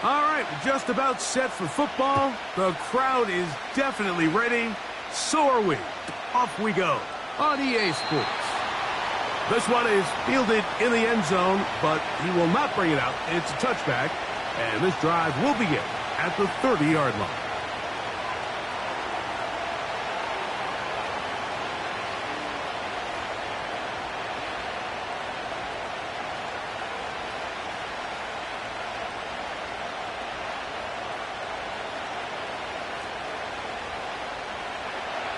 All right, we're just about set for football. The crowd is definitely ready. So are we. Off we go on EA Sports. This one is fielded in the end zone, but he will not bring it out. It's a touchback, and this drive will begin at the 30-yard line.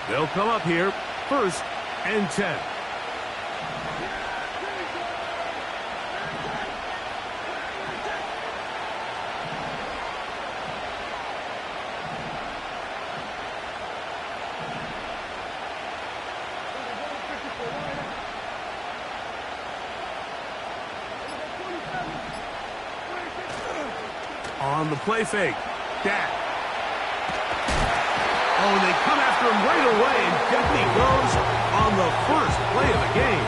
They'll come up here, 1st and 10. On the play fake, Dak. Oh, and they come after him right away, and down he goes on the first play of the game.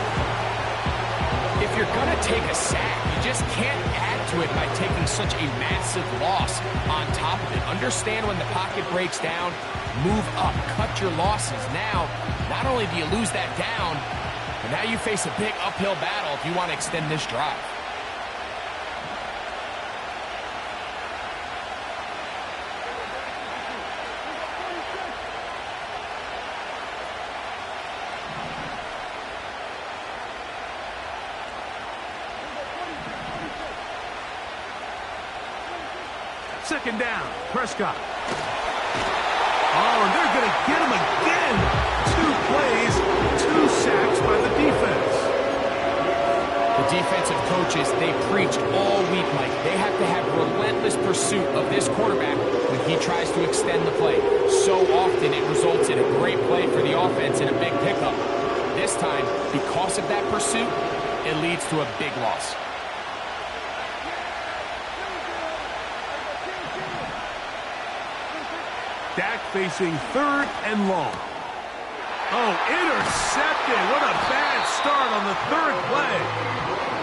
If you're going to take a sack, you just can't add to it by taking such a massive loss on top of it. Understand when the pocket breaks down, move up, cut your losses. Now, not only do you lose that down, but now you face a big uphill battle if you want to extend this drive. Second down, Prescott. Oh, and they're going to get him again. 2 plays, 2 sacks by the defense. The defensive coaches, they preached all week, Mike. They have to have relentless pursuit of this quarterback when he tries to extend the play. So often it results in a great play for the offense and a big pickup. This time, because of that pursuit, it leads to a big loss. Dak facing 3rd and long. Oh, intercepted. What a bad start on the 3rd play.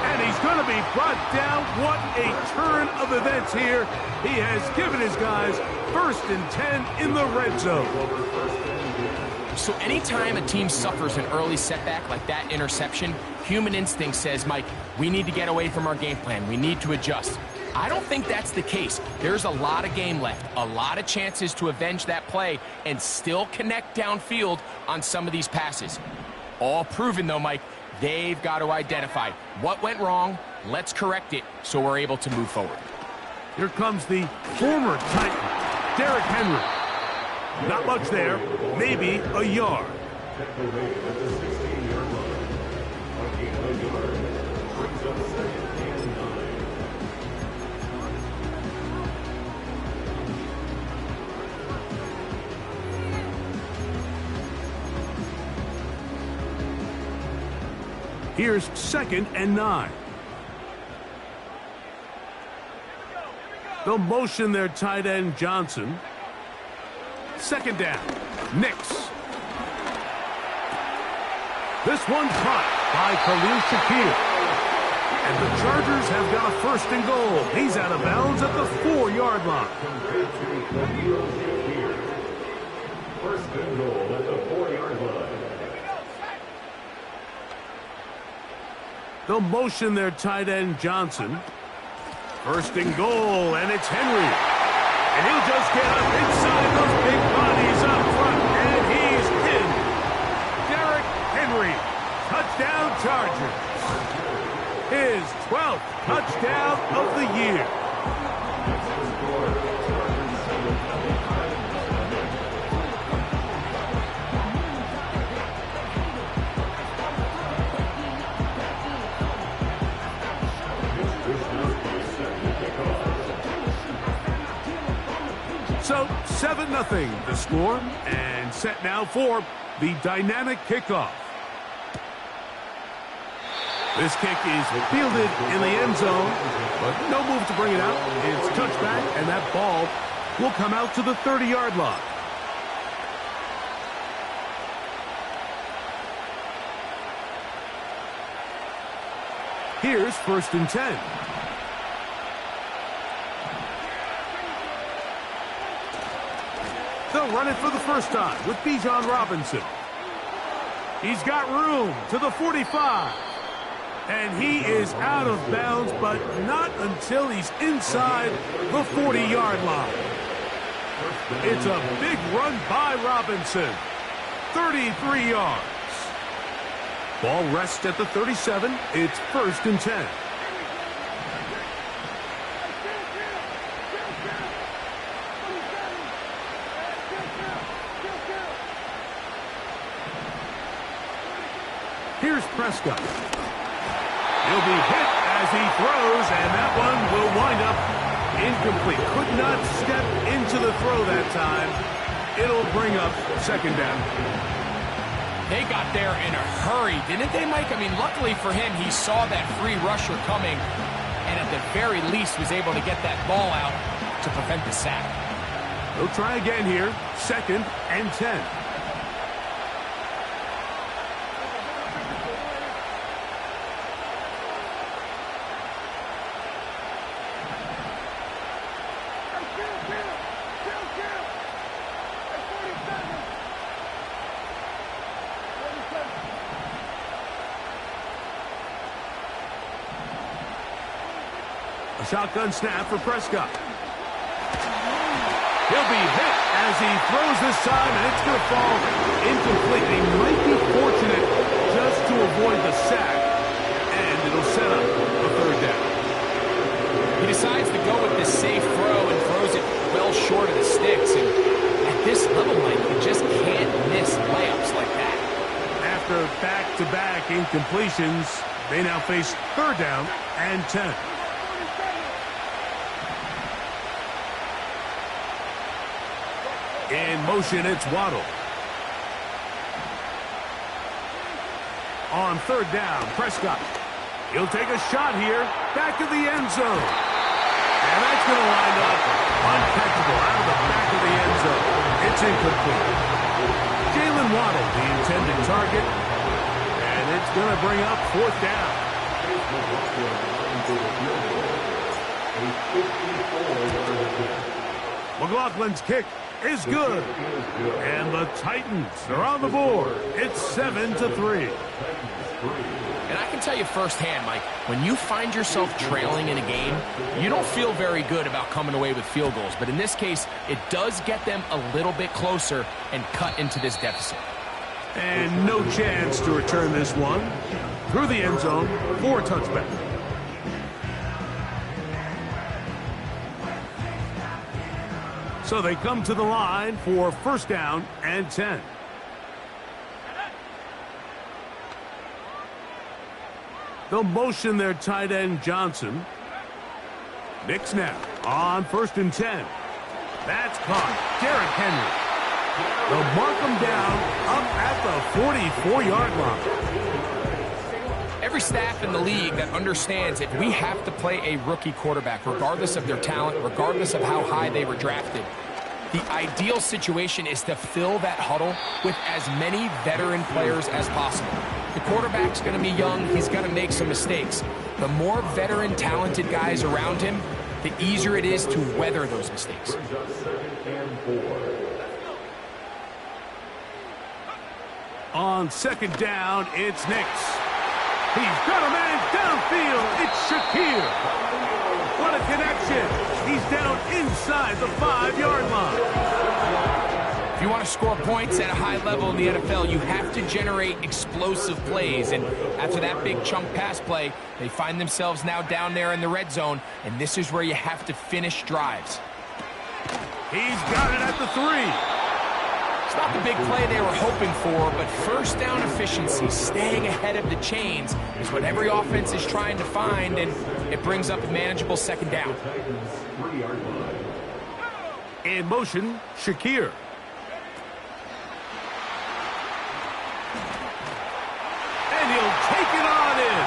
And he's going to be brought down. What a turn of events here. He has given his guys 1st and 10 in the red zone. So anytime a team suffers an early setback like that interception, human instinct says, Mike, we need to get away from our game plan. We need to adjust. I don't think that's the case. There's a lot of game left, a lot of chances to avenge that play and still connect downfield on some of these passes. All proven, though, Mike, they've got to identify what went wrong, let's correct it so we're able to move forward. Here comes the former Titan, Derrick Henry. Not much there, maybe a yard. Here's 2nd and 9. They'll motion their tight end Johnson. 2nd down, Nix. This one caught by Khalil Shakir. And the Chargers have got a 1st and goal. He's out of bounds at the 4-yard line. 1st and goal at the 4-yard line. They'll motion their tight end Johnson. 1st and goal, and it's Henry. And he'll just get up inside those big bodies up front, and he's in. Derrick Henry, touchdown Chargers. His 12th touchdown of the year. So, 7-0 the score, and set now for the dynamic kickoff. This kick is fielded in the end zone, but no move to bring it out. It's touchback, and that ball will come out to the 30-yard line. Here's 1st and 10. They'll run it for the first time with Bijan Robinson. He's got room to the 45. And he is out of bounds, but not until he's inside the 40-yard line. It's a big run by Robinson. 33 yards. Ball rests at the 37. It's 1st and 10. Here's Prescott. He'll be hit as he throws, and that one will wind up incomplete. Could not step into the throw that time. It'll bring up 2nd down. They got there in a hurry, didn't they, Mike? I mean, luckily for him, he saw that free rusher coming, and at the very least was able to get that ball out to prevent the sack. They'll try again here. 2nd and 10. A shotgun snap for Prescott. He'll be hit as he throws this time, and it's going to fall incomplete. He might be fortunate just to avoid the sack, and it'll set up a 3rd down. He decides to go with this safe throw and throws it well short of the sticks. And at this level, Mike, you just can't miss layups like that. After back-to-back incompletions, they now face 3rd down and 10. In motion, it's Waddle. On 3rd down, Prescott. He'll take a shot here, back of the end zone. And that's going to wind up uncatchable out of the back of the end zone. It's incomplete. Jalen Waddle, the intended target. And it's going to bring up 4th down. McLaughlin's kick is good. And the Titans are on the board. It's 7-3. And I can tell you firsthand, Mike, when you find yourself trailing in a game, you don't feel very good about coming away with field goals. But in this case, it does get them a little bit closer and cut into this deficit. And no chance to return this one. Through the end zone for a touchback. So they come to the line for 1st down and 10. They'll motion their tight end Johnson. Big snap on 1st and 10. That's caught. Derrick Henry. They'll mark him down up at the 44-yard line. Every staff in the league that understands if we have to play a rookie quarterback, regardless of their talent, regardless of how high they were drafted, the ideal situation is to fill that huddle with as many veteran players as possible. The quarterback's going to be young. He's going to make some mistakes. The more veteran, talented guys around him, the easier it is to weather those mistakes. On 2nd down, it's Nix. He's got a man downfield. It's Shakir. What a connection. He's down inside the 5-yard line. If you want to score points at a high level in the NFL, you have to generate explosive plays. And after that big chunk pass play, they find themselves now down there in the red zone. And this is where you have to finish drives. He's got it at the 3. It's not the big play they were hoping for, but 1st down efficiency, staying ahead of the chains, is what every offense is trying to find, and it brings up a manageable 2nd down. In motion, Shakir. And he'll take it on in.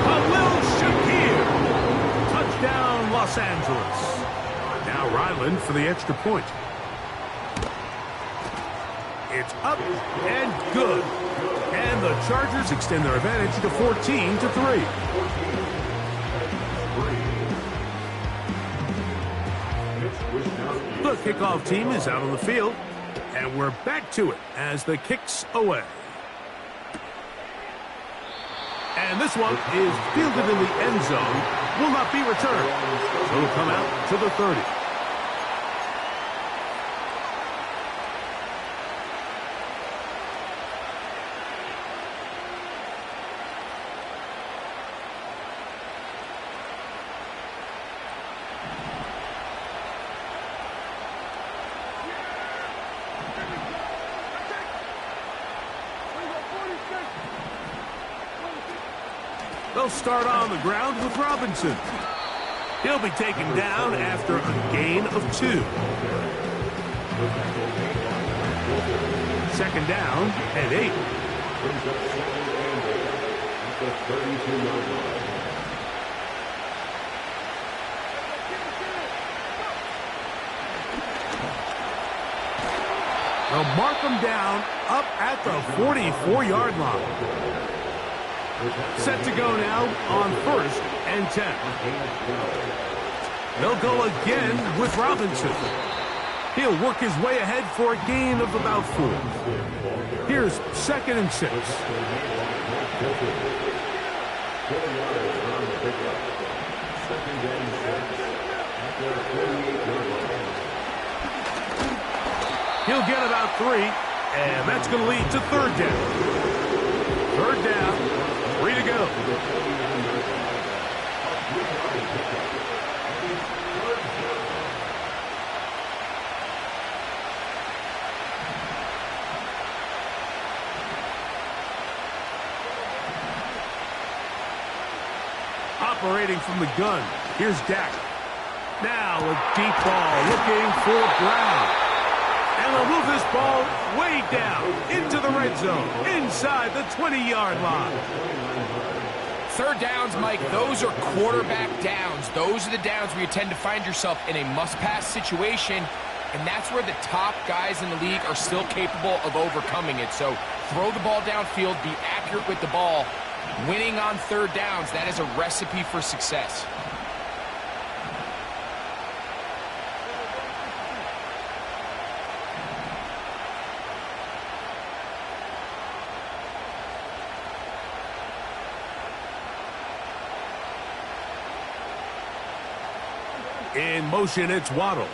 Khalil Shakir. Touchdown, Los Angeles. Now Ryland for the extra point. It's up and good. And the Chargers extend their advantage to 14-3. The kickoff team is out on the field, and we're back to it as the kick's away. And this one is fielded in the end zone, will not be returned. So it'll come out to the 30. They'll start on the ground with Robinson. He'll be taken down after a gain of 2. Second down and 8. They'll mark him down up at the 44-yard line. Set to go now on 1st and 10. They'll go again with Robinson. He'll work his way ahead for a gain of about 4. Here's 2nd and 6. He'll get about 3, and that's going to lead to 3rd down. 3rd down. 3 to go. Operating from the gun, here's Dak. Now a deep ball looking for Brown. And they'll move this ball way down into the red zone, inside the 20-yard line. 3rd downs, Mike, those are quarterback downs. Those are the downs where you tend to find yourself in a must-pass situation, and that's where the top guys in the league are still capable of overcoming it. So throw the ball downfield, be accurate with the ball. Winning on 3rd downs, that is a recipe for success. In motion, it's Waddle.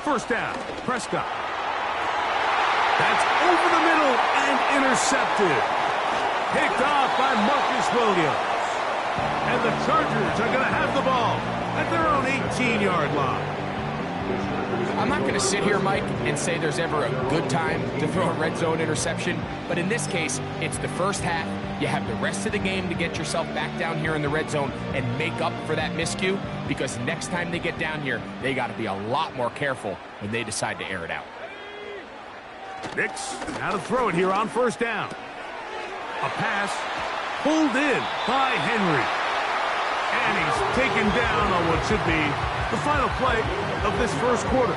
1st down, Prescott. That's over the middle and intercepted. Picked off by Marcus Williams. And the Chargers are going to have the ball at their own 18-yard line. I'm not going to sit here, Mike, and say there's ever a good time to throw a red zone interception, but in this case, it's the first half. You have the rest of the game to get yourself back down here in the red zone and make up for that miscue, because next time they get down here, they got to be a lot more careful when they decide to air it out. Nix, now to throw it here on 1st down. A pass pulled in by Henry. And he's taken down on what should be the final play of this 1st quarter.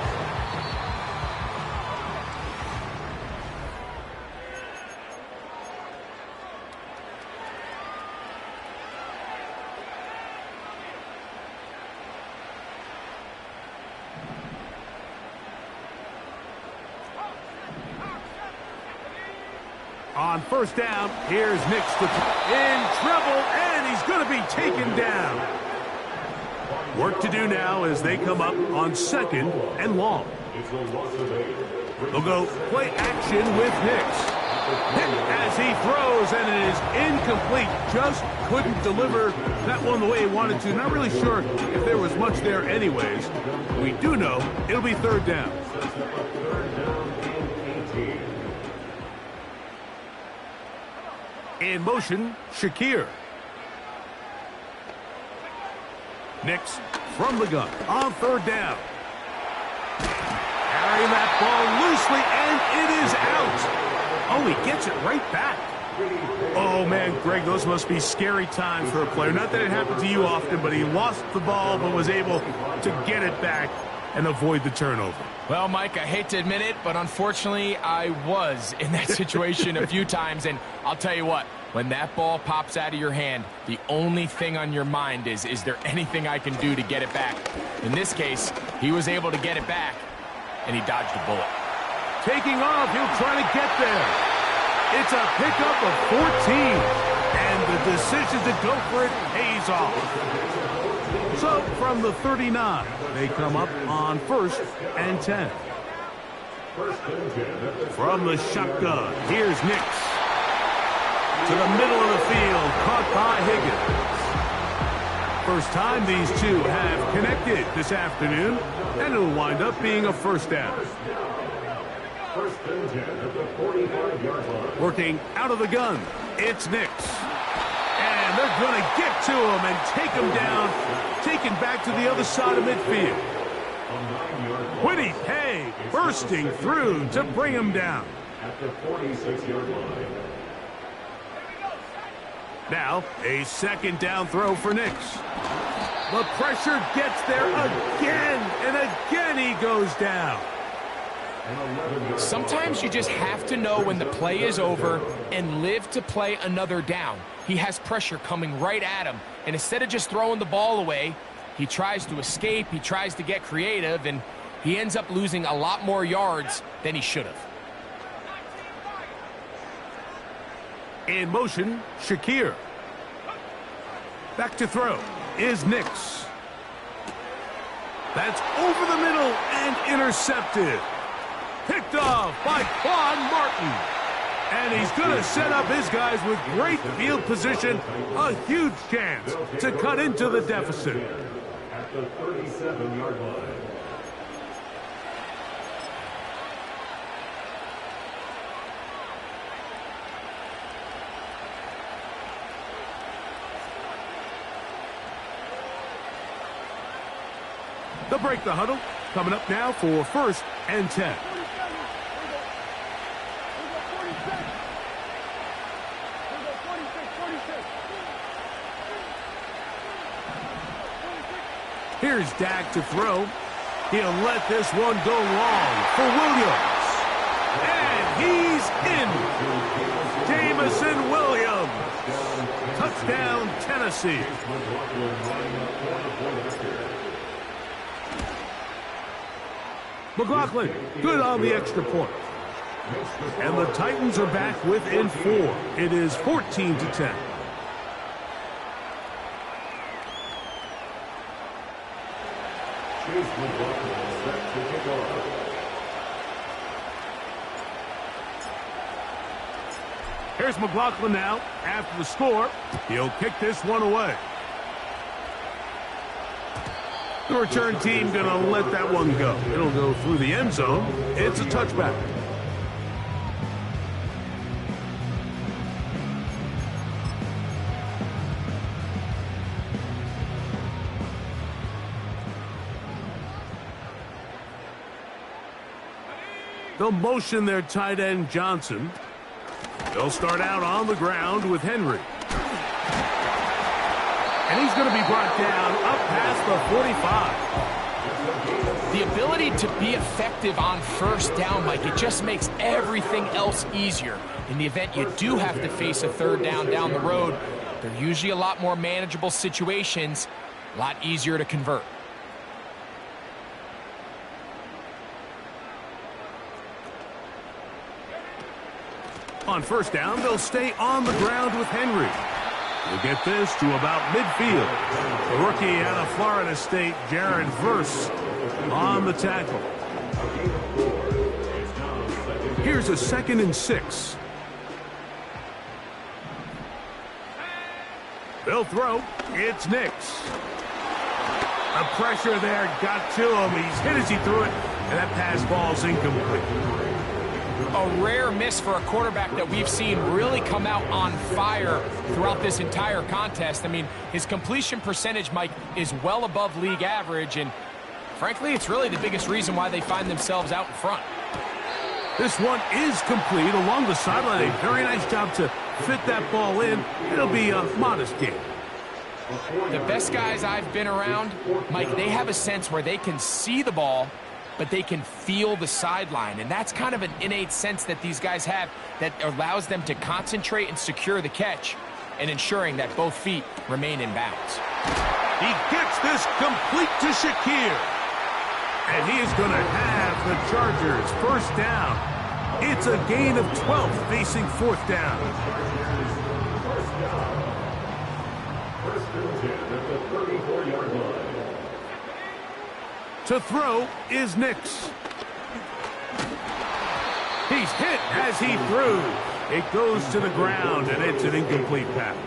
On 1st down, here's Nix in trouble, and he's going to be taken down. Work to do now as they come up on 2nd and long. They'll go play action with Nix. As he throws, and it is incomplete. Just couldn't deliver that one the way he wanted to. Not really sure if there was much there anyways. We do know it'll be 3rd down. In motion, Shakir. Nix from the gun on 3rd down. Carrying that ball loosely, and it is out. Oh, he gets it right back. Oh, man, Greg, those must be scary times for a player. Not that it happened to you often, but he lost the ball but was able to get it back and avoid the turnover. Well, Mike, I hate to admit it, but unfortunately, I was in that situation a few times, and I'll tell you what, When that ball pops out of your hand, the only thing on your mind is there anything I can do to get it back? In this case, he was able to get it back, and he dodged a bullet. Taking off, he'll try to get there. It's a pickup of 14, and the decision to go for it pays off. So from the 39, they come up on 1st and 10. From the shotgun, here's Nix. To the middle of the field, caught by Higgins. First time these two have connected this afternoon, and it'll wind up being a first down. Working out of the gun, it's Nix. And they're going to get to him and take him down, taken back to the other side of midfield. Kwity Paye bursting through to bring him down. At the 46-yard line. Now, a second down throw for Nix. The pressure gets there again, and again he goes down. Sometimes you just have to know when the play is over and live to play another down. He has pressure coming right at him, and instead of just throwing the ball away, he tries to escape, he tries to get creative, and he ends up losing a lot more yards than he should have. In motion, Shakir. Back to throw is Nix. That's over the middle and intercepted. Picked off by Quan Martin. And he's going to set up his guys with great field position. A huge chance to cut into the deficit. At the 37-yard line. They'll break the huddle. Coming up now for 1st and 10. Here's Dak to throw. He'll let this one go long for Williams. And he's in. Jameson Williams. Touchdown, Tennessee. McLaughlin, good on the extra point. And the Titans are back within 4. It is 14-10. Chase McLaughlin set to kick off. Here's McLaughlin now. After the score, he'll kick this one away. The return team going to let that one go. It'll go through the end zone. It's a touchback. They'll motion their tight end Johnson. They'll start out on the ground with Henry. And he's going to be brought down up past the 45. The ability to be effective on first down, Mike, it just makes everything else easier. In the event you do have to face a third down the road, they're usually a lot more manageable situations, a lot easier to convert. On first down, they'll stay on the ground with Henry. We'll get this to about midfield. The rookie out of Florida State, Jared Verse, on the tackle. Here's a 2nd and 6. They'll throw. It's Nix. The pressure there got to him. He's hit as he threw it, and that pass ball's incomplete. A rare miss for a quarterback that we've seen really come out on fire throughout this entire contest. I mean, his completion percentage, Mike, is well above league average, and frankly, it's really the biggest reason why they find themselves out in front. This one is complete along the sideline. A very nice job to fit that ball in. It'll be a modest game. The best guys I've been around, Mike, they have a sense where they can see the ball, but they can feel the sideline. And that's kind of an innate sense that these guys have that allows them to concentrate and secure the catch and ensuring that both feet remain in bounds. He gets this complete to Shakir. And he is going to have the Chargers first down. It's a gain of 12 facing fourth down. First and 10 at the 34-yard line. To throw is Nix. He's hit as he threw. It goes to the ground, and it's an incomplete pass.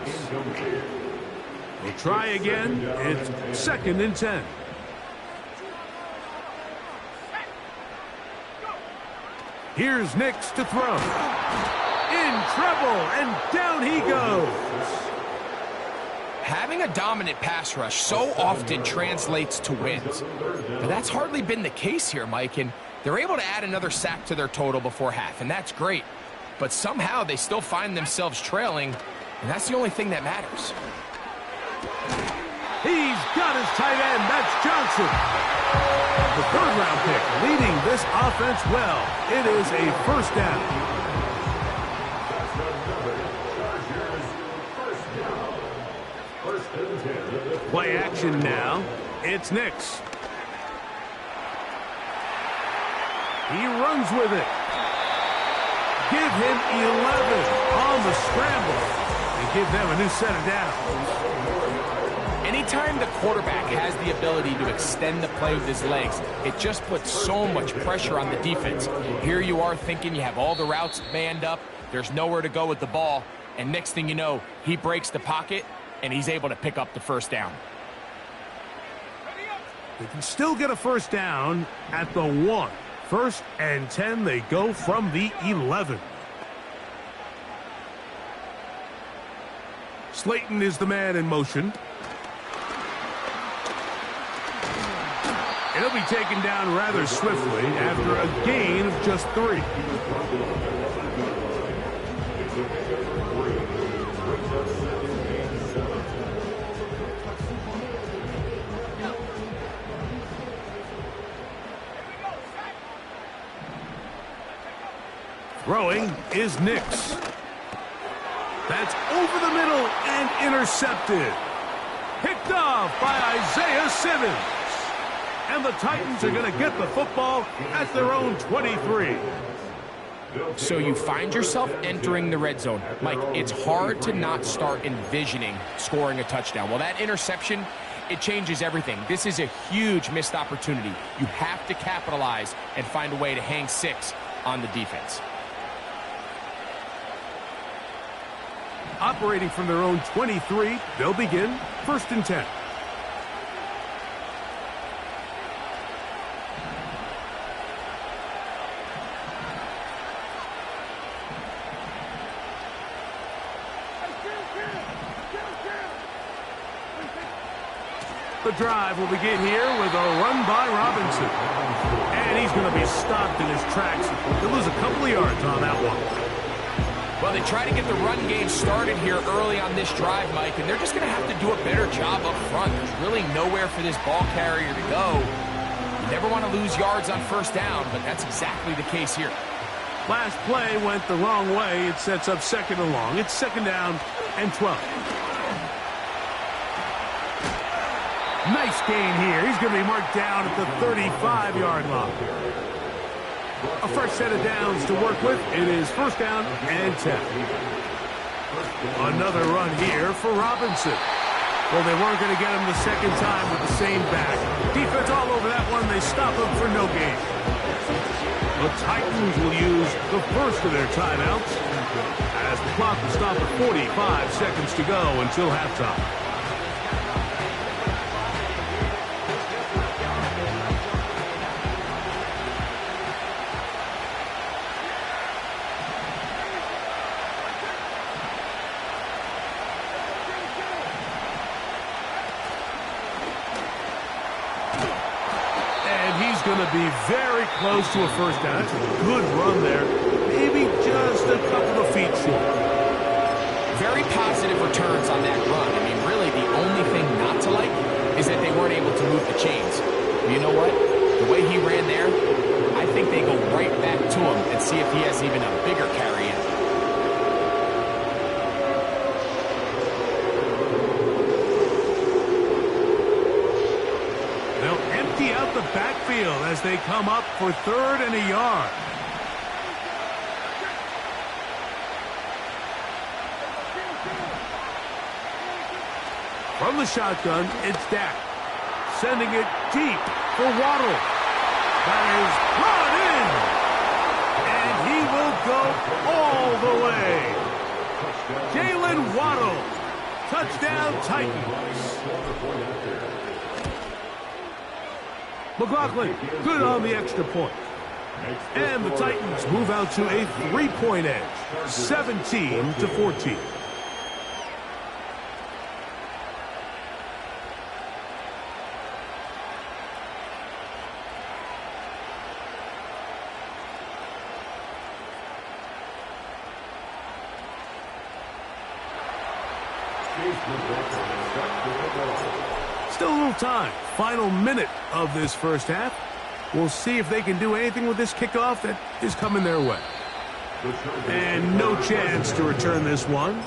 We'll try again. It's 2nd and 10. Here's Nix to throw. In trouble, and down he goes. Having a dominant pass rush so often translates to wins. But that's hardly been the case here, Mike, and they're able to add another sack to their total before half, and that's great. But somehow they still find themselves trailing, and that's the only thing that matters. He's got his tight end. That's Johnson. The 3rd-round pick leading this offense well. It is a first down. Play action now. It's Nix. He runs with it. Give him 11 on the scramble and give them a new set of downs. Anytime the quarterback has the ability to extend the play with his legs, it just puts so much pressure on the defense. Here you are thinking you have all the routes manned up, there's nowhere to go with the ball, and next thing you know, he breaks the pocket, and he's able to pick up the first down. They can still get a first down at the 1. 1st and 10, they go from the 11. Slayton is the man in motion. He'll be taken down rather swiftly after a gain of just 3. Throwing is Nix. That's over the middle and intercepted. Picked off by Isaiah Simmons. And the Titans are going to get the football at their own 23. So you find yourself entering the red zone. Mike, it's hard to not start envisioning scoring a touchdown. Well, that interception, it changes everything. This is a huge missed opportunity. You have to capitalize and find a way to hang 6 on the defense. Operating from their own 23, they'll begin 1st and 10. The drive will begin here with a run by Robinson. And he's going to be stopped in his tracks. He'll lose a couple of yards on that one. Well, they try to get the run game started here early on this drive, Mike, and they're just going to have to do a better job up front. There's really nowhere for this ball carrier to go. You never want to lose yards on first down, but that's exactly the case here. Last play went the wrong way. It sets up 2nd and long. It's 2nd down and 12. Nice gain here. He's going to be marked down at the 35-yard line. A fresh set of downs to work with. It is 1st down and 10. Another run here for Robinson. Well, they weren't going to get him the 2nd time with the same back. Defense all over that one. They stop him for no gain. The Titans will use the first of their timeouts as the clock will stop at 45 seconds to go until halftime. Going to be very close to a first down. That's a good run there. Maybe just a couple of feet short. Very positive returns on that run. I mean, really, the only thing not to like is that they weren't able to move the chains. But you know what? The way he ran there, I think they go right back to him and see if he has even a bigger carry in. They'll empty out the backfield as they come up for 3rd and a yard. From the shotgun, it's Dak. Sending it deep for Waddle. That is brought in. And he will go all the way. Jalen Waddle. Touchdown Titans. McLaughlin, good on the extra point. And the Titans move out to a 3-point edge, 17-14. Still a little time. Final minute of this first half. We'll see if they can do anything with this kickoff that is coming their way. And no chance to return this one.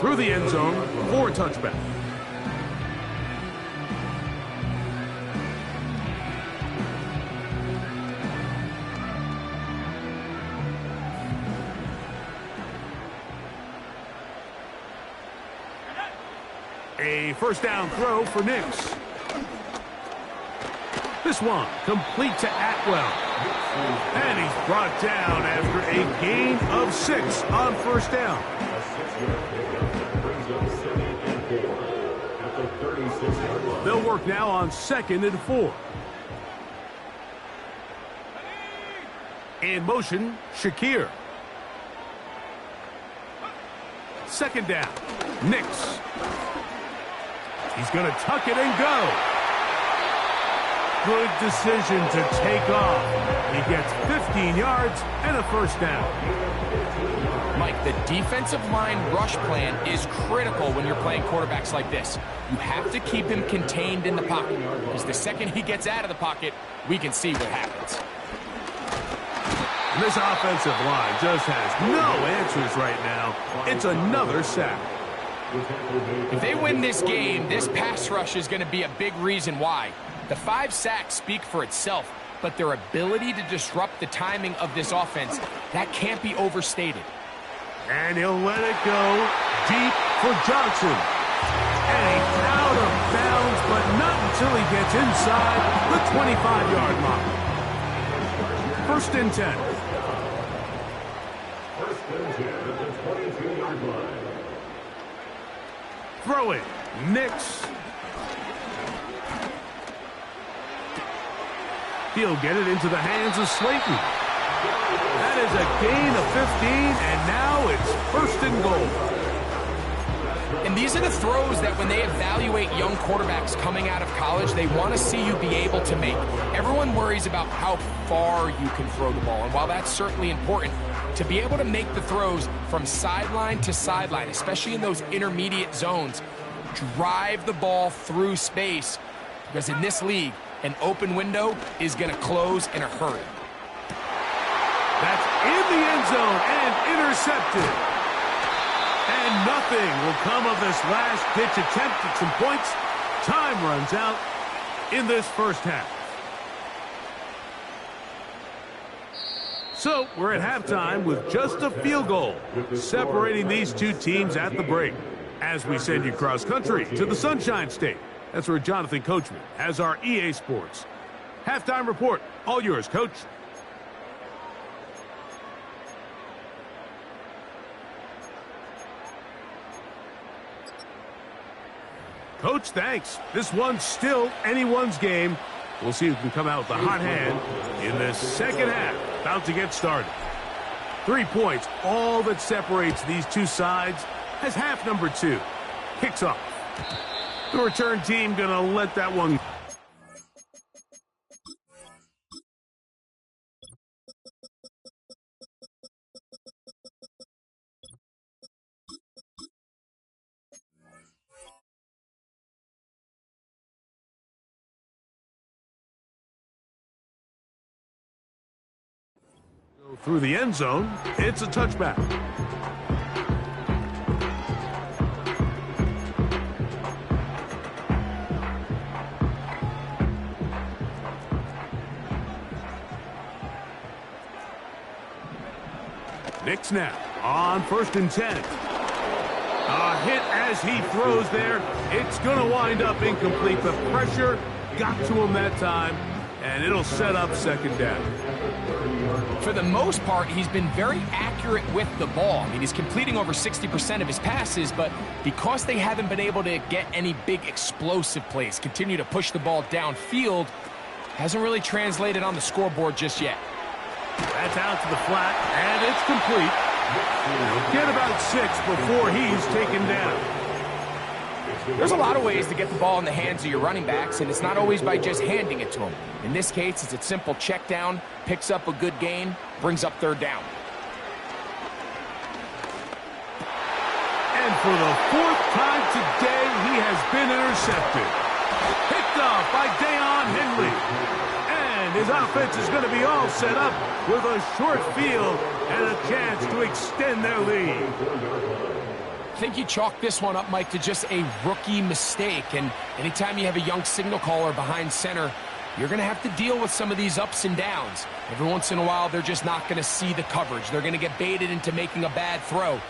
Through the end zone for a touchback. A first down throw for Nix. This one complete to Atwell. And he's brought down after a gain of 6 on first down. They'll work now on 2nd and 4. In motion, Shakir. 2nd down, Nix. He's going to tuck it and go. Good decision to take off. He gets 15 yards and a first down. Mike, the defensive line rush plan is critical when you're playing quarterbacks like this. You have to keep him contained in the pocket, because the second he gets out of the pocket, we can see what happens. This offensive line just has no answers right now. It's another sack. If they win this game, this pass rush is going to be a big reason why. The 5 sacks speak for itself, but their ability to disrupt the timing of this offense, that can't be overstated. And he'll let it go deep for Johnson. And he's out of bounds, but not until he gets inside the 25-yard line. 1st and 10. 1st and 10 at the 22-yard line. Throw it. Nix. He'll get it into the hands of Slayton. That is a gain of 15, and now it's 1st and goal. And these are the throws that when they evaluate young quarterbacks coming out of college, they want to see you be able to make. Everyone worries about how far you can throw the ball, and while that's certainly important, to be able to make the throws from sideline to sideline, especially in those intermediate zones, drive the ball through space, because in this league, an open window is going to close in a hurry. That's in the end zone and intercepted. And nothing will come of this last-ditch attempt at some points. Time runs out in this first half. So we're at halftime with just a field goal separating these two teams at the break. As we send you cross-country to the Sunshine State. That's where Jonathan Coachman has our EA Sports halftime report. All yours, Coach. Coach, thanks. This one's still anyone's game. We'll see who can come out with a hot hand in this second half. About to get started. 3 points, all that separates these two sides as half number 2 kicks off. The return team gonna let that one through the end zone. It's a touchback. Nick snap on 1st and 10. A hit as he throws there. It's going to wind up incomplete. The pressure got to him that time, and it'll set up 2nd down. For the most part, he's been very accurate with the ball. I mean, he's completing over 60% of his passes, but because they haven't been able to get any big explosive plays, continue to push the ball downfield, hasn't really translated on the scoreboard just yet. That's out to the flat, and it's complete. Get about 6 before he's taken down. There's a lot of ways to get the ball in the hands of your running backs, and it's not always by just handing it to them. In this case, it's a simple check down, picks up a good gain, brings up 3rd down. And for the 4th time today, he has been intercepted. Picked off by Deion Henley. And his offense is going to be all set up with a short field and a chance to extend their lead. I think you chalk this one up, Mike, to just a rookie mistake. And anytime you have a young signal caller behind center, you're going to have to deal with some of these ups and downs. Every once in a while, they're just not going to see the coverage. They're going to get baited into making a bad throw.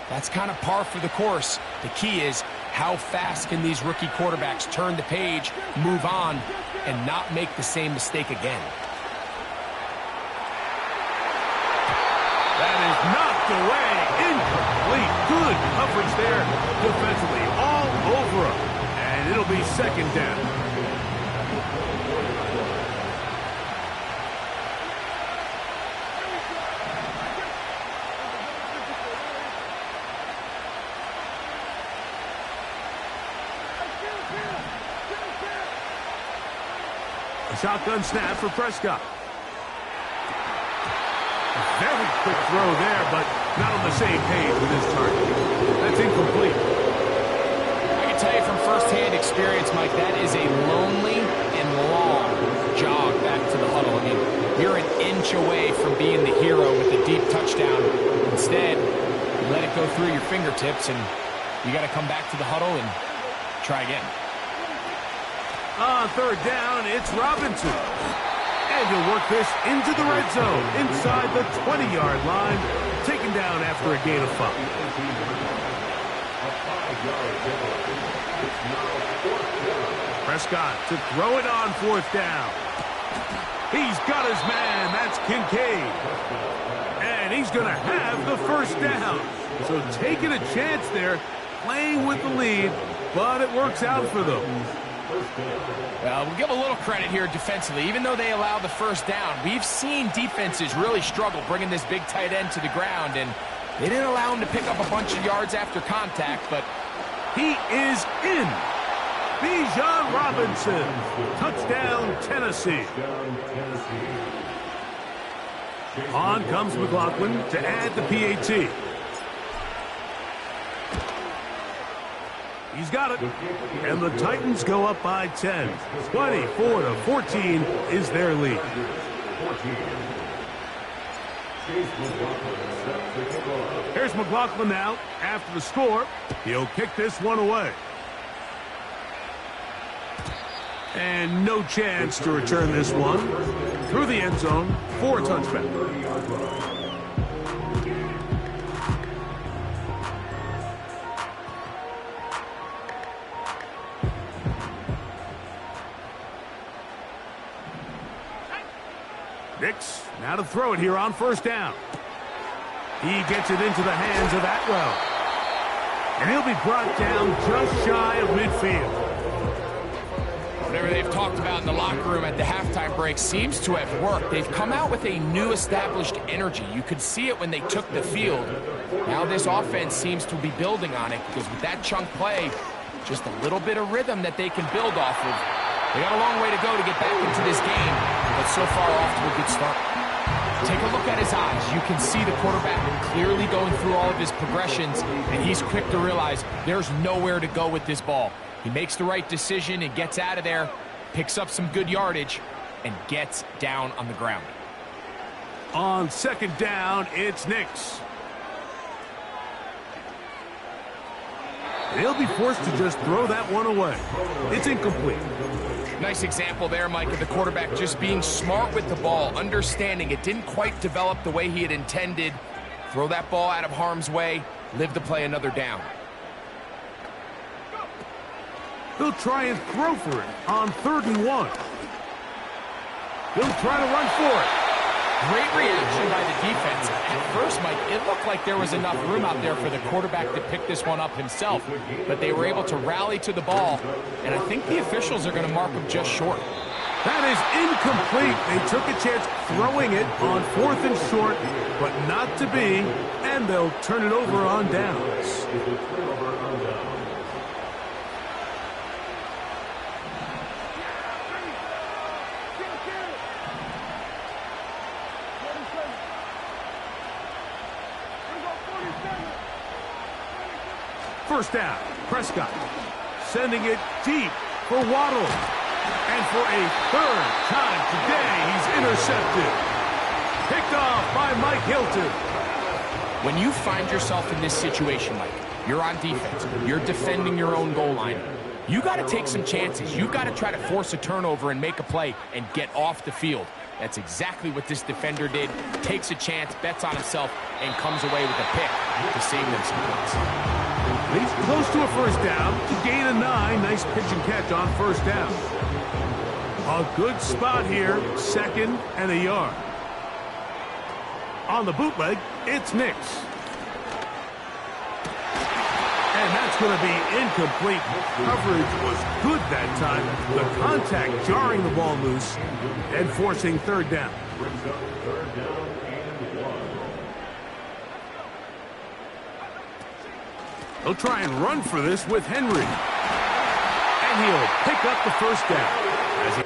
That's kind of par for the course. The key is how fast can these rookie quarterbacks turn the page, move on, and not make the same mistake again. That is knocked away. Incomplete. Good coverage there defensively. All over him. And it'll be 2nd down. A shotgun snap for Prescott. Very quick throw there, but not on the same page with his target. That's incomplete. I can tell you from firsthand experience, Mike, that is a lonely and long jog back to the huddle. I mean, you're an inch away from being the hero with a deep touchdown. Instead, you let it go through your fingertips, and you got to come back to the huddle and try again. On 3rd down, it's Robinson. And he'll work this into the red zone, inside the 20-yard line, taken down after a gain of 5. Prescott to throw it on 4th down. He's got his man. That's Kincaid. And he's going to have the 1st down. So taking a chance there, playing with the lead, but it works out for them. Well, we'll give a little credit here defensively. Even though they allow the 1st down, we've seen defenses really struggle bringing this big tight end to the ground, and they didn't allow him to pick up a bunch of yards after contact, but he is in. Bijan Robinson. Touchdown, Tennessee. On comes McLaughlin to add the PAT. He's got it. And the Titans go up by 10. 24-14 is their lead. Here's McLaughlin now after the score. He'll kick this one away. And no chance to return this one. Through the end zone for a touchback. Nix now to throw it here on 1st down. He gets it into the hands of Atwell. And he'll be brought down just shy of midfield. Whatever they've talked about in the locker room at the halftime break seems to have worked. They've come out with a new established energy. You could see it when they took the field. Now this offense seems to be building on it because with that chunk play, just a little bit of rhythm that they can build off of. They got a long way to go to get back into this game, but so far off to a good start. Take a look at his eyes. You can see the quarterback clearly going through all of his progressions, and he's quick to realize there's nowhere to go with this ball. He makes the right decision and gets out of there, picks up some good yardage, and gets down on the ground. On second down, it's Nix. They'll be forced to just throw that one away. It's incomplete. Nice example there, Mike, of the quarterback just being smart with the ball, understanding it didn't quite develop the way he had intended. Throw that ball out of harm's way, live to play another down. He'll try and throw for it on 3rd and 1. He'll try to run for it. Great reaction by the defense. At first, Mike, it looked like there was enough room out there for the quarterback to pick this one up himself, but they were able to rally to the ball, and I think the officials are going to mark him just short. That is incomplete. They took a chance throwing it on 4th and short, but not to be, and they'll turn it over on downs. First down, Prescott sending it deep for Waddle. And for a 3rd time today, he's intercepted. Picked off by Mike Hilton. When you find yourself in this situation, Mike, you're on defense, you're defending your own goal line, you got to take some chances. You got to try to force a turnover and make a play and get off the field. That's exactly what this defender did. Takes a chance, bets on himself, and comes away with a pick to save them some points. He's close to a first down to gain a 9. Nice pitch and catch on first down. A good spot here, 2nd and a yard. On the bootleg, it's Nix. And that's going to be incomplete. Coverage was good that time. The contact jarring the ball loose and forcing 3rd down. He'll try and run for this with Henry. And he'll pick up the first down. As he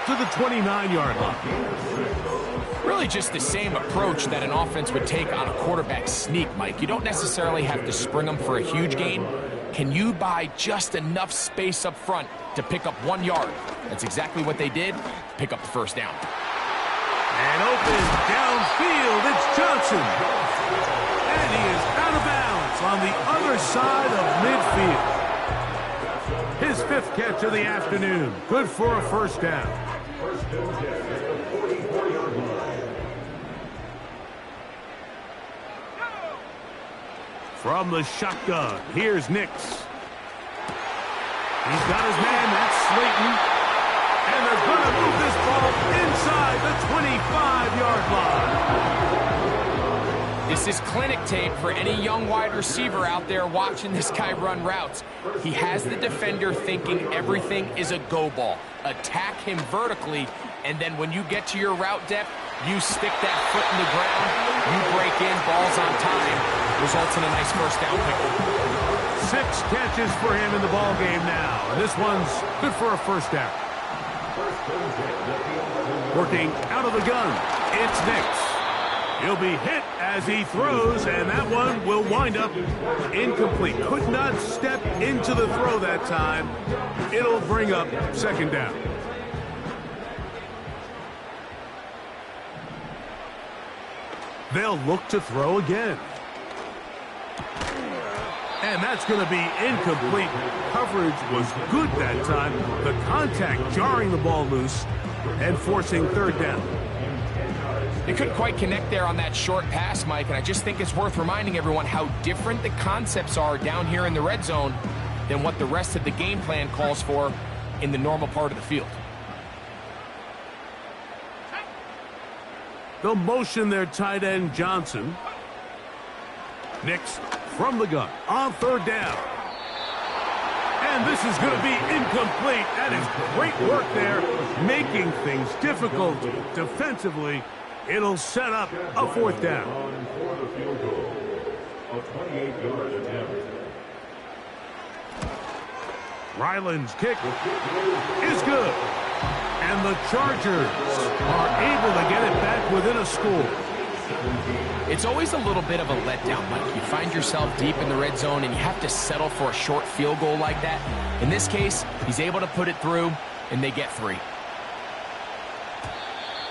to the 29-yard line. Really just the same approach that an offense would take on a quarterback sneak, Mike. You don't necessarily have to spring them for a huge gain. Can you buy just enough space up front to pick up 1 yard? That's exactly what they did. Pick up the first down. And open downfield, it's Johnson. And he is out of bounds on the other side of midfield. His 5th catch of the afternoon. Good for a first down. From the shotgun, here's Nix. He's got his man, that's Slayton. And they're going to move this ball inside the 25-yard line. This is clinic tape for any young wide receiver out there watching this guy run routes. He has the defender thinking everything is a go ball. Attack him vertically, and then when you get to your route depth, you stick that foot in the ground, you break in, balls on time, results in a nice first down pick. 6 catches for him in the ball game now. And this one's good for a first down. Working out of the gun, it's Nix. He'll be hit as he throws, and that one will wind up incomplete. Could not step into the throw that time. It'll bring up 2nd down. They'll look to throw again. And that's going to be incomplete. Coverage was good that time. The contact jarring the ball loose and forcing 3rd down. They couldn't quite connect there on that short pass, Mike, and I just think it's worth reminding everyone how different the concepts are down here in the red zone than what the rest of the game plan calls for in the normal part of the field. They'll motion their tight end, Johnson. Nix from the gun on third down. And this is going to be incomplete. That is great work there, making things difficult defensively. It'll set up a fourth down. For the field goal, a 28-yard attempt. Ryland's kick is good. And the Chargers are able to get it back within a score. It's always a little bit of a letdown, Mike. You find yourself deep in the red zone and you have to settle for a short field goal like that. In this case, he's able to put it through, and they get 3.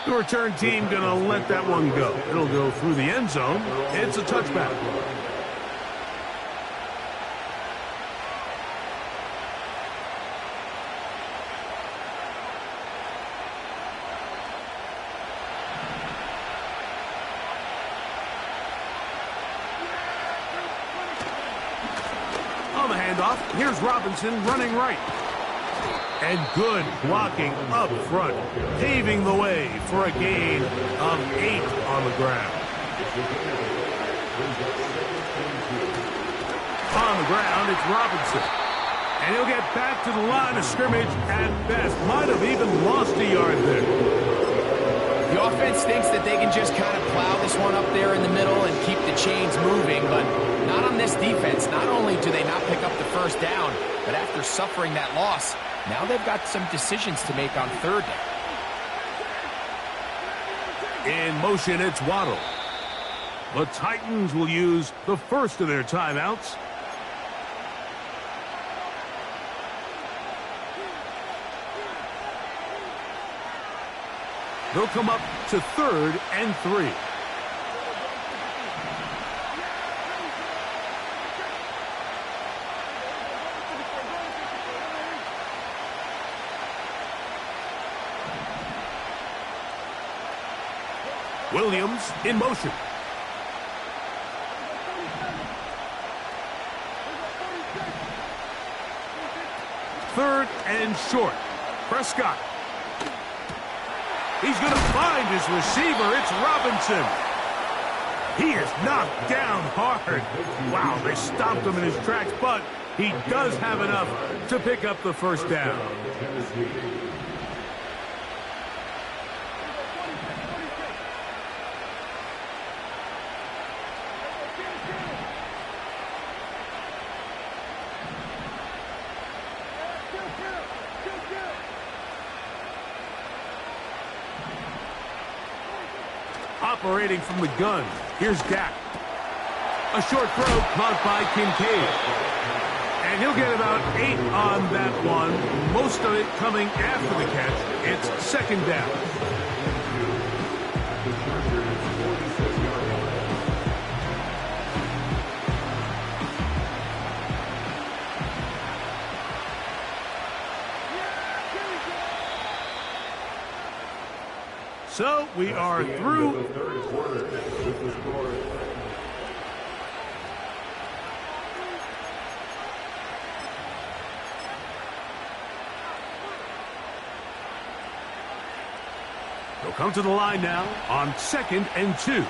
The return team going to let that one go. It'll go through the end zone. It's a touchback. On the handoff, here's Robinson running right. And good blocking up front, paving the way for a gain of 8 on the ground. On the ground, it's Robinson. And he'll get back to the line of scrimmage at best. Might have even lost a yard there. The offense thinks that they can just kind of plow this one up there in the middle and keep the chains moving, but not on this defense. Not only do they not pick up the first down, but after suffering that loss, now they've got some decisions to make on third down. In motion, it's Waddle. The Titans will use the first of their timeouts. They'll come up to 3rd and 3. Williams in motion. Third and short. Prescott. He's going to find his receiver. It's Robinson. He is knocked down hard. Wow, they stopped him in his tracks, but he does have enough to pick up the first down. Operating from the gun, here's Dak. A short throw caught by Kincaid. And he'll get about 8 on that one, most of it coming after the catch. It's 2nd down. So we are through. They'll come to the line now on 2nd and 2.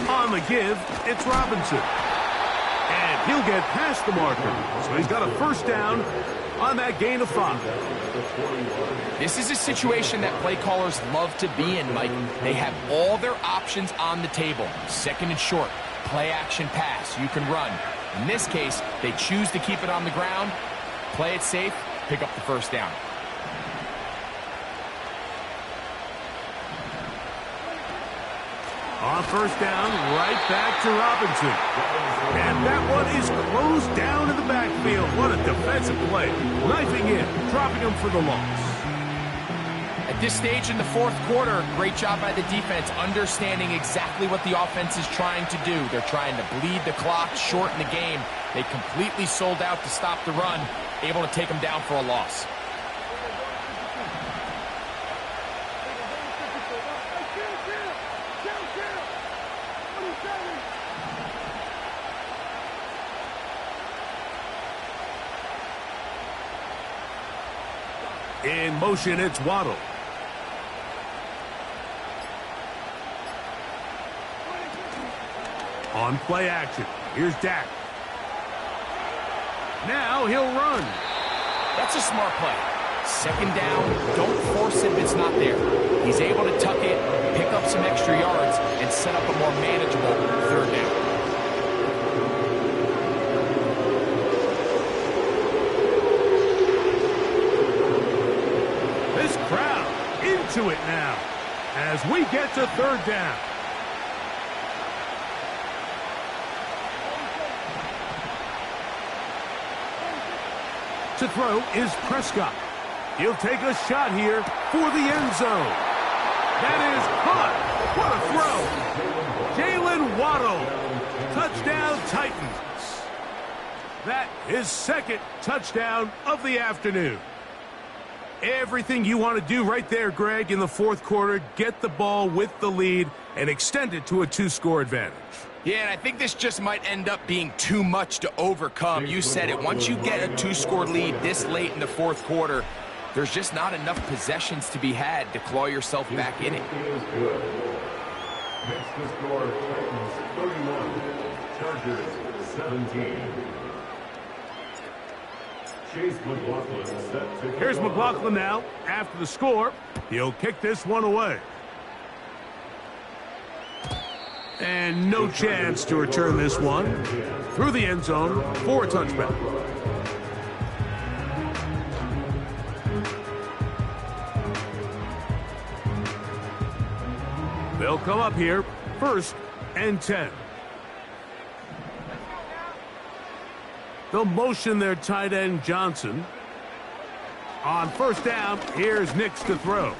On the give, it's Robinson. And he'll get past the marker. So he's got a first down on that gain of 5. This is a situation that play callers love to be in, Mike. They have all their options on the table. 2nd and short, play action pass, you can run. In this case, they choose to keep it on the ground, play it safe, pick up the first down. On first down, right back to Robinson. And that one is closed down in the backfield. What a defensive play. Knifing in, dropping him for the loss. At this stage in the 4th quarter, great job by the defense, understanding exactly what the offense is trying to do. They're trying to bleed the clock, shorten the game. They completely sold out to stop the run, able to take them down for a loss. In motion, it's Waddle. On play action, here's Dak. Now he'll run. That's a smart play. Second down, don't force it if it's not there. He's able to tuck it, pick up some extra yards, and set up a more manageable third down. This crowd into it now as we get to third down. To throw is Prescott. He'll take a shot here for the end zone. That is caught. What a throw. Jalen Waddle. Touchdown Titans. That is second touchdown of the afternoon. Everything you want to do right there, Greg, in the fourth quarter. Get the ball with the lead and extend it to a 2-score advantage. Yeah, and I think this just might end up being too much to overcome. You said it. Once you get a 2-score lead this late in the fourth quarter, there's just not enough possessions to be had to claw yourself back in it. Next to score, Titans 31, Chargers 17. Chase McLaughlin set to Here's McLaughlin now. After the score, he'll kick this one away. And no chance to return this one through the end zone for a touchback. They'll come up here, 1st and 10. They'll motion their tight end Johnson. On 1st down, here's Nix to throw.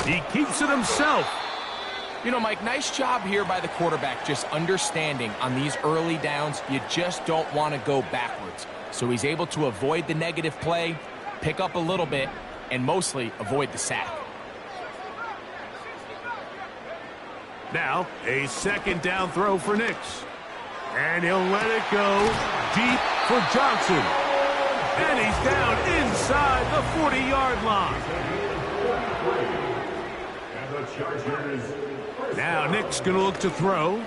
He keeps it himself. You know, Mike, nice job here by the quarterback just understanding on these early downs, you just don't want to go backwards. So he's able to avoid the negative play, pick up a little bit, and mostly avoid the sack. Now, a 2nd down throw for Nix. And he'll let it go deep for Johnson. And he's down inside the 40-yard line. Now Nick's going to look to throw.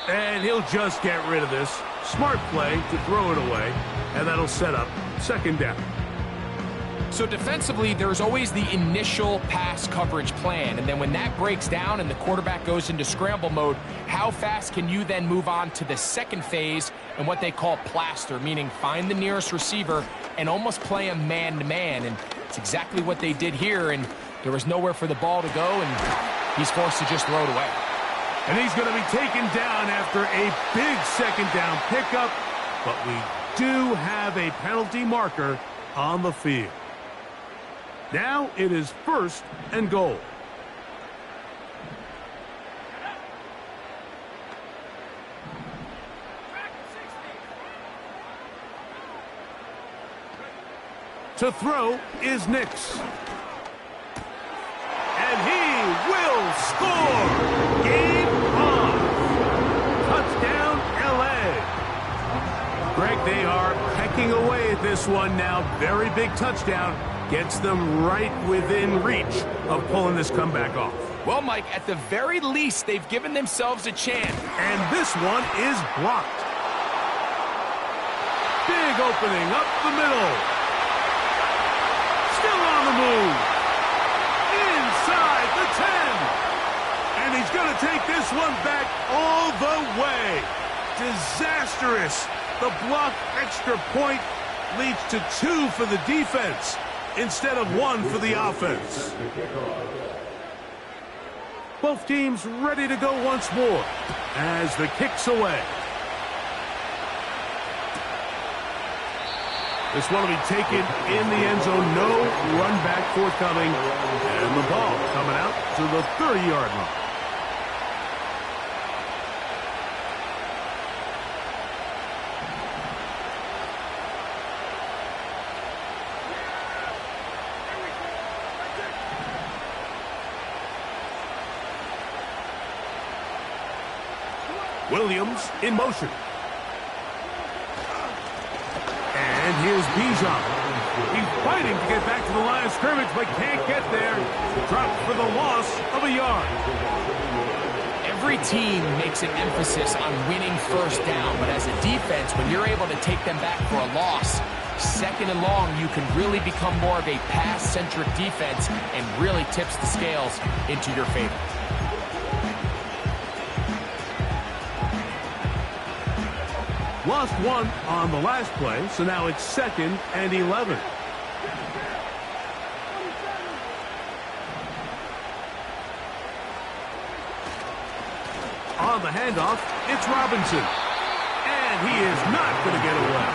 And he'll just get rid of this. Smart play to throw it away. And that'll set up 2nd down. So defensively, there's always the initial pass coverage plan. And then when that breaks down and the quarterback goes into scramble mode, how fast can you then move on to the second phase and what they call plaster, meaning find the nearest receiver and almost play him man-to-man. And it's exactly what they did here, and there was nowhere for the ball to go, and he's forced to just throw it away. And he's going to be taken down after a big 2nd down pickup, but we do have a penalty marker on the field. Now it is 1st and goal. To throw is Nix. And he will score. Game on. Touchdown, L.A. Greg, they are pecking away at this one now. Very big touchdown. Gets them right within reach of pulling this comeback off. Well, Mike, at the very least, they've given themselves a chance. And this one is blocked. Big opening up the middle. Still on the move. Inside the 10. And he's going to take this one back all the way. Disastrous. The block extra point leads to 2 for the defense instead of 1 for the offense. Both teams ready to go once more as the kick's away. This one will be taken in the end zone. No run back forthcoming. And the ball coming out to the 30-yard line. Williams in motion. here's Bijan. He's fighting to get back to the line of scrimmage, but can't get there. Dropped for the loss of a yard. Every team makes an emphasis on winning first down, but as a defense, when you're able to take them back for a loss, second and long, you can really become more of a pass-centric defense and really tips the scales into your favor. Lost one on the last play, so now it's 2nd and 11. On the handoff, it's Robinson. And he is not going to get away.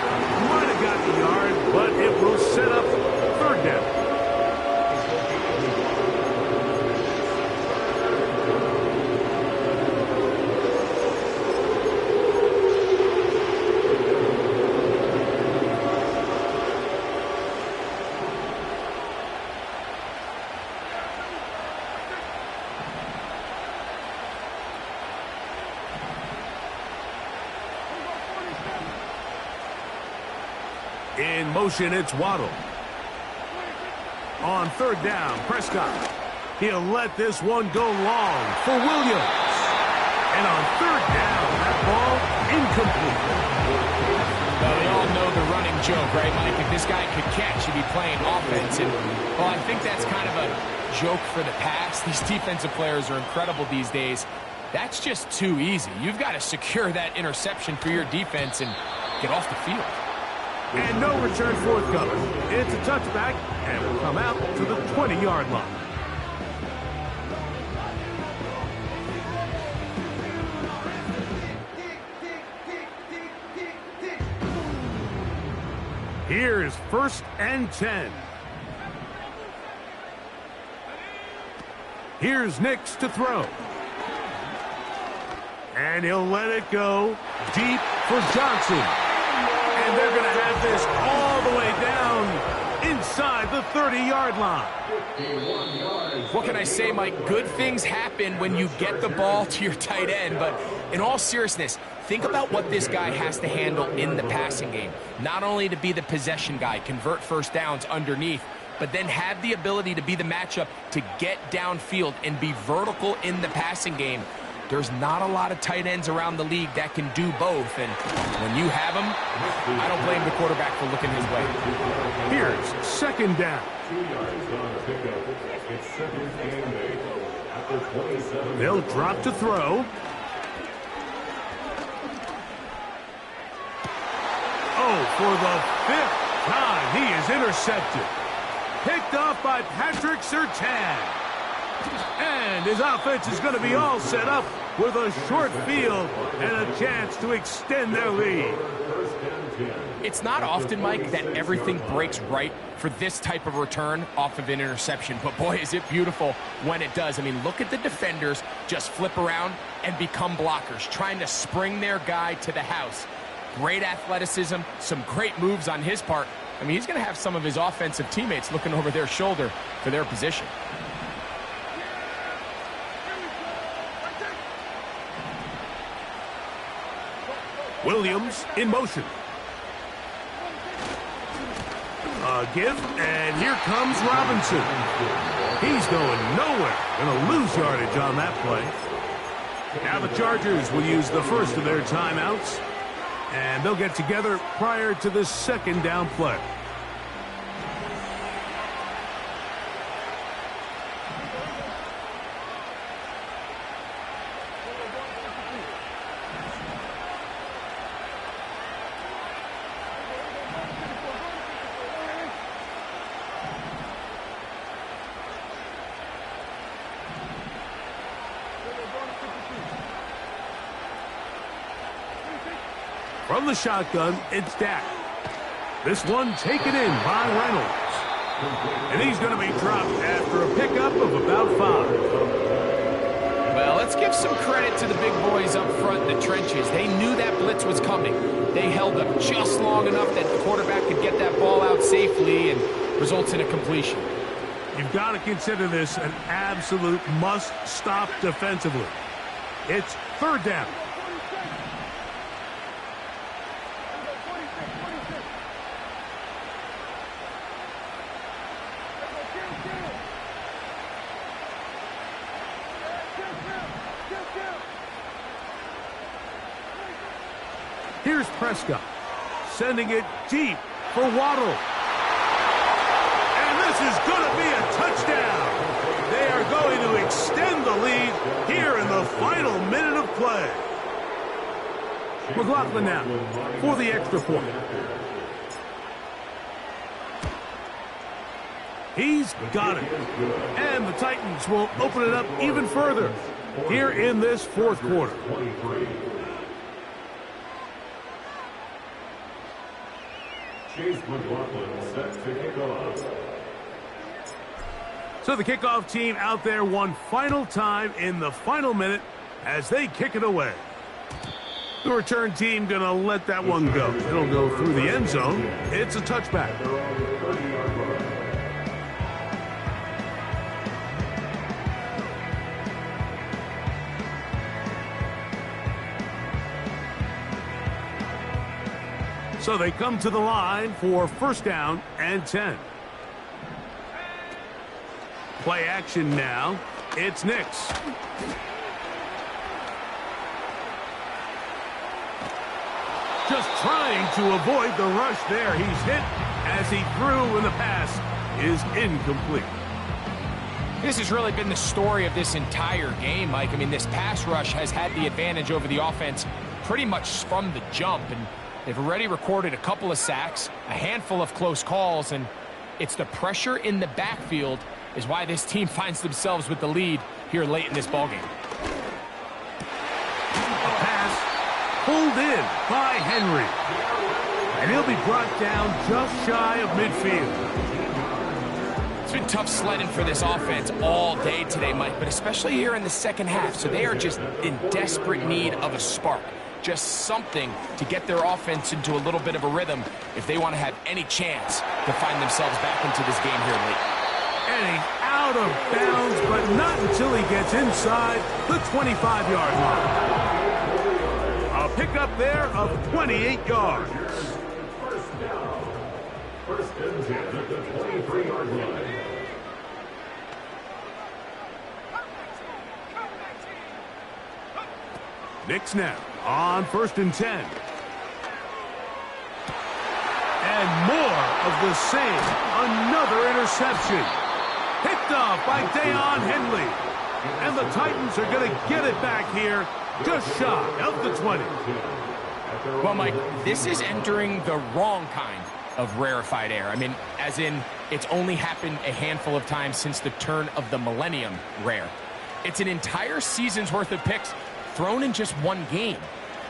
Might have got the yard, but it will set up 3rd down. In motion, it's Waddle. On 3rd down, Prescott. He'll let this one go long for Williams. And on 3rd down, that ball incomplete. Well, we all know the running joke, right, Mike? If this guy could catch, he'd be playing offense. And, well, I think that's kind of a joke for the pass. These defensive players are incredible these days. That's just too easy. You've got to secure that interception for your defense and get off the field. And no return forthcoming. It's a touchback, and will come out to the 20-yard line. Here's 1st and 10. Here's Nix to throw. And he'll let it go deep for Johnson. And they're going to have this all the way down inside the 30-yard line. What can I say, Mike? Good things happen when you get the ball to your tight end. But in all seriousness, think about what this guy has to handle in the passing game. Not only to be the possession guy, convert first downs underneath, but then have the ability to be the matchup to get downfield and be vertical in the passing game. There's not a lot of tight ends around the league that can do both, and when you have them, I don't blame the quarterback for looking his way. Here's 2nd down. 2 yards on the pickup. It's 2nd and 8 at the 27. They'll drop to throw. Oh, for the 5th time, he is intercepted. Picked off by Patrick Surtain. And his offense is going to be all set up with a short field and a chance to extend their lead. It's not often, Mike, that everything breaks right for this type of return off of an interception. But boy, is it beautiful when it does. I mean, look at the defenders just flip around and become blockers, trying to spring their guy to the house. Great athleticism, some great moves on his part. I mean, he's going to have some of his offensive teammates looking over their shoulder for their position. Williams in motion. A give, and here comes Robinson. He's going nowhere. Going to lose yardage on that play. Now the Chargers will use the first of their timeouts, and they'll get together prior to the 2nd down play. From the shotgun, it's Dak. This one taken in by Reynolds. And he's going to be dropped after a pickup of about 5. Well, let's give some credit to the big boys up front in the trenches. They knew that blitz was coming. They held up just long enough that the quarterback could get that ball out safely and results in a completion. You've got to consider this an absolute must-stop defensively. It's 3rd down. Here's Prescott, sending it deep for Waddle. And this is going to be a touchdown. They are going to extend the lead here in the final minute of play. McLaughlin now for the extra point. He's got it. And the Titans will open it up even further here in this fourth quarter. Chase McLaughlin set to kick off. So the kickoff team out there one final time in the final minute as they kick it away. The return team going to let that one go. It'll go through the end zone. It's a touchback. So they come to the line for first down and 10. Play action now. It's Nix. Just trying to avoid the rush there. He's hit as he threw, and the pass is incomplete. This has really been the story of this entire game, Mike. I mean, this pass rush has had the advantage over the offense pretty much from the jump, and they've already recorded a couple of sacks, a handful of close calls, and it's the pressure in the backfield is why this team finds themselves with the lead here late in this ballgame. A pass pulled in by Henry. And he'll be brought down just shy of midfield. It's been tough sledding for this offense all day today, Mike, but especially here in the second half. So they are just in desperate need of a spark. Just something to get their offense into a little bit of a rhythm if they want to have any chance to find themselves back into this game here late. And he's out of bounds, but not until he gets inside the 25-yard line. A pickup there of 28 yards. First down. First and 10 at the 23-yard line. Nix now on first and 10. And more of the same. Another interception. Picked off by Deion Henley. And the Titans are going to get it back here just shy of the 20. Well, Mike, this is entering the wrong kind of rarefied air. I mean, as in, it's only happened a handful of times since the turn of the millennium rare. It's an entire season's worth of picks thrown in just one game.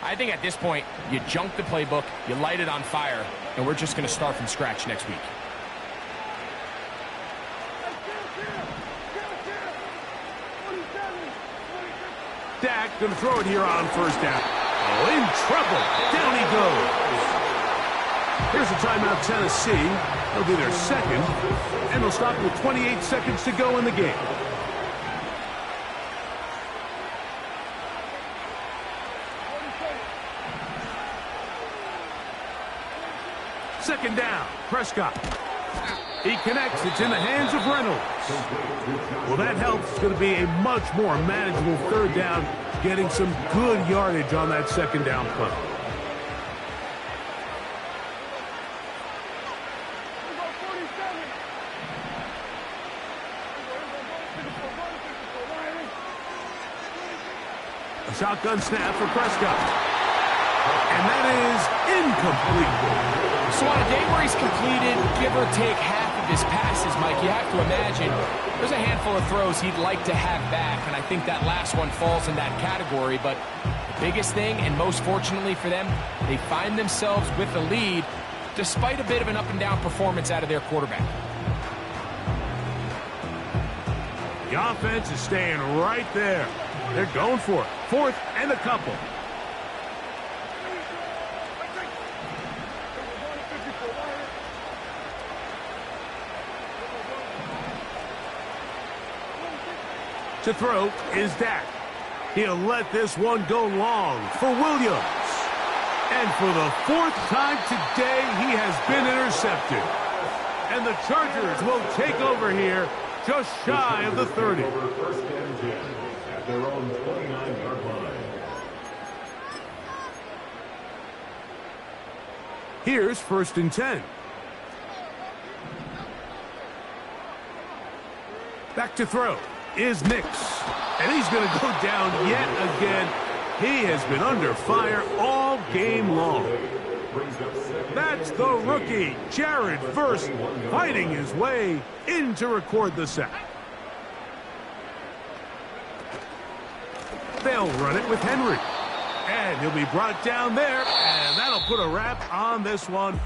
I think at this point, you junk the playbook, you light it on fire, and we're just going to start from scratch next week. Dak going to throw it here on first down. Oh, in trouble. Down he goes. Here's a timeout, Tennessee. They'll be their second, and they'll stop with 28 seconds to go in the game. Second down, Prescott. He connects. It's in the hands of Reynolds. Well, that helps. It's going to be a much more manageable third down, getting some good yardage on that second down play. A shotgun snap for Prescott. And that is incomplete. So on a day where he's completed, give or take half of his passes, Mike, you have to imagine there's a handful of throws he'd like to have back, and I think that last one falls in that category. But the biggest thing, and most fortunately for them, they find themselves with the lead despite a bit of an up-and-down performance out of their quarterback. The offense is staying right there. They're going for it. Fourth and a couple. To throw is Dak. He'll let this one go long for Williams. And for the fourth time today, he has been intercepted. And the Chargers will take over here just shy of the 30. First and 10 at their own 29-yard line. Here's 1st and 10. Back to throw is Nix. And he's going to go down yet again. He has been under fire all game long. That's the rookie, Jared Verse, fighting his way in to record the sack. They'll run it with Henry. And he'll be brought down there, and that'll put a wrap on this one.